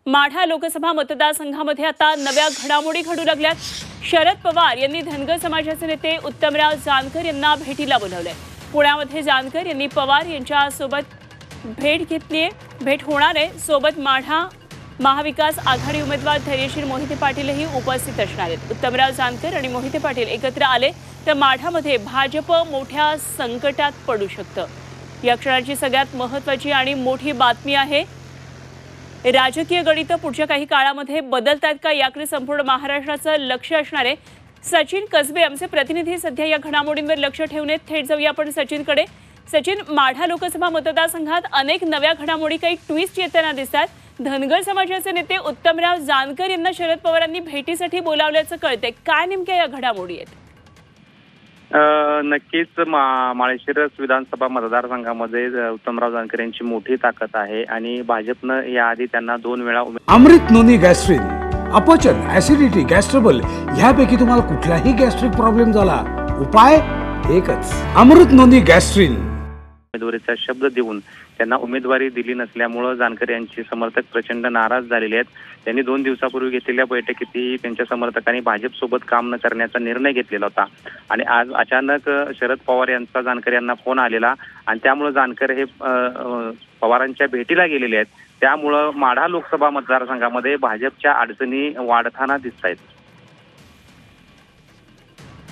माढा लोकसभा मतदारसंघामध्ये आता नव्या घडामोडी घडू लागल्यात। शरद पवार यांनी धनगर समाजाचे नेते उत्तमराव जानकर यांना भेटीला बोलावले। पुण्यामध्ये जानकर यांनी पवार यांच्या सोबत भेट घेतली आहे। भेट होणार आहे। सोबत माढा महाविकास आघाडी उमेदवार धैर्यशील मोहिते पाटीलही उपस्थित असणार आहेत। उत्तमराव जानकर आणि मोहिते पाटील एकत्र आले तर माढामध्ये भाजप मोठ्या संकटात पडू शकतं। या क्षणाची सगळ्यात महत्त्वाची आणि मोठी बातमी आहे। राजकीय गणित पुढच्या काही काळामध्ये बदलतात का याकडे संपूर्ण महाराष्ट्राचं लक्ष असणार आहे। सचिन कसबे आमचे प्रतिनिधी सध्या या घडामोडींवर लक्ष ठेवून आहेत। थेट जाऊया आपण सचिनकडे। सचिन, माढा लोकसभा मतदारसंघात अनेक नव्या घडामोडी, काही ट्विस्ट येताना दिसतात। धनगर समाजाचे नेते उत्तमराव जानकर यांना शरद पवारांनी भेटीसाठी बोलावल्याचं कळतंय। काय नेमक्या या घडामोडी आहेत? नक्कीच माळशिरस विधानसभा मतदारसंघामध्ये उत्तमराव जानकर यांची मोठी ताकद आहे आणि भाजपनं याआधी त्यांना 2 वेळा अमृत नोनी गॅस्ट्रिन, अपचन, ऍसिडिटी, गॅस्ट्रबल ह्यापैकी तुम्हाला कुठलाही गॅस्ट्रिक प्रॉब्लेम झाला, उपाय एकच, अमृत नोनी गॅस्ट्रिन। उमेदवारीचा शब्द देऊन त्यांना उमेदवारी दिली नसल्यामुळे जानकर यांचे समर्थक प्रचंड नाराज झालेले आहेत। त्यांनी 2 दिवसापूर्वी घेतलेल्या बैठकीतही त्यांच्या समर्थकांनी भाजप सोबत काम न करण्याचा निर्णय घेतलेला होता आणि आज अचानक शरद पवार यांचा जानकर यांना फोन आलेला आणि त्यामुळे जानकर हे पवारांच्या भेटीला गेलेले आहेत। त्यामुळे माढा लोकसभा मतदारसंघामध्ये भाजपच्या अडचणी वाढताना दिसत आहेत।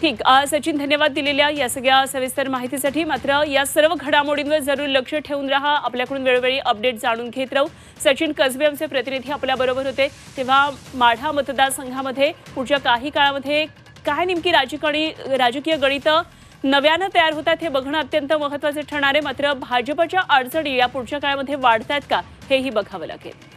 ठीक, सचिन, धन्यवाद दिलेल्या या सगळ्या सविस्तर माहितीसाठी। मात्र या सर्व घडामोडींवर जरूर लक्ष ठेवून राहा। आपल्याकडून वेळोवेळी अपडेट जाणून घेत राहू। सचिन कसबे आमचे प्रतिनिधी आपल्याबरोबर होते। तेव्हा माढा मतदारसंघामध्ये पुढच्या काही काळामध्ये काय नेमकी राजकीय गणित नव्यानं तयार होतात हे बघणं अत्यंत महत्त्वाचे ठरणार आहे। मात्र भाजपच्या अडचणी या पुढच्या काळामध्ये वाढतात का हेही बघावं लागेल।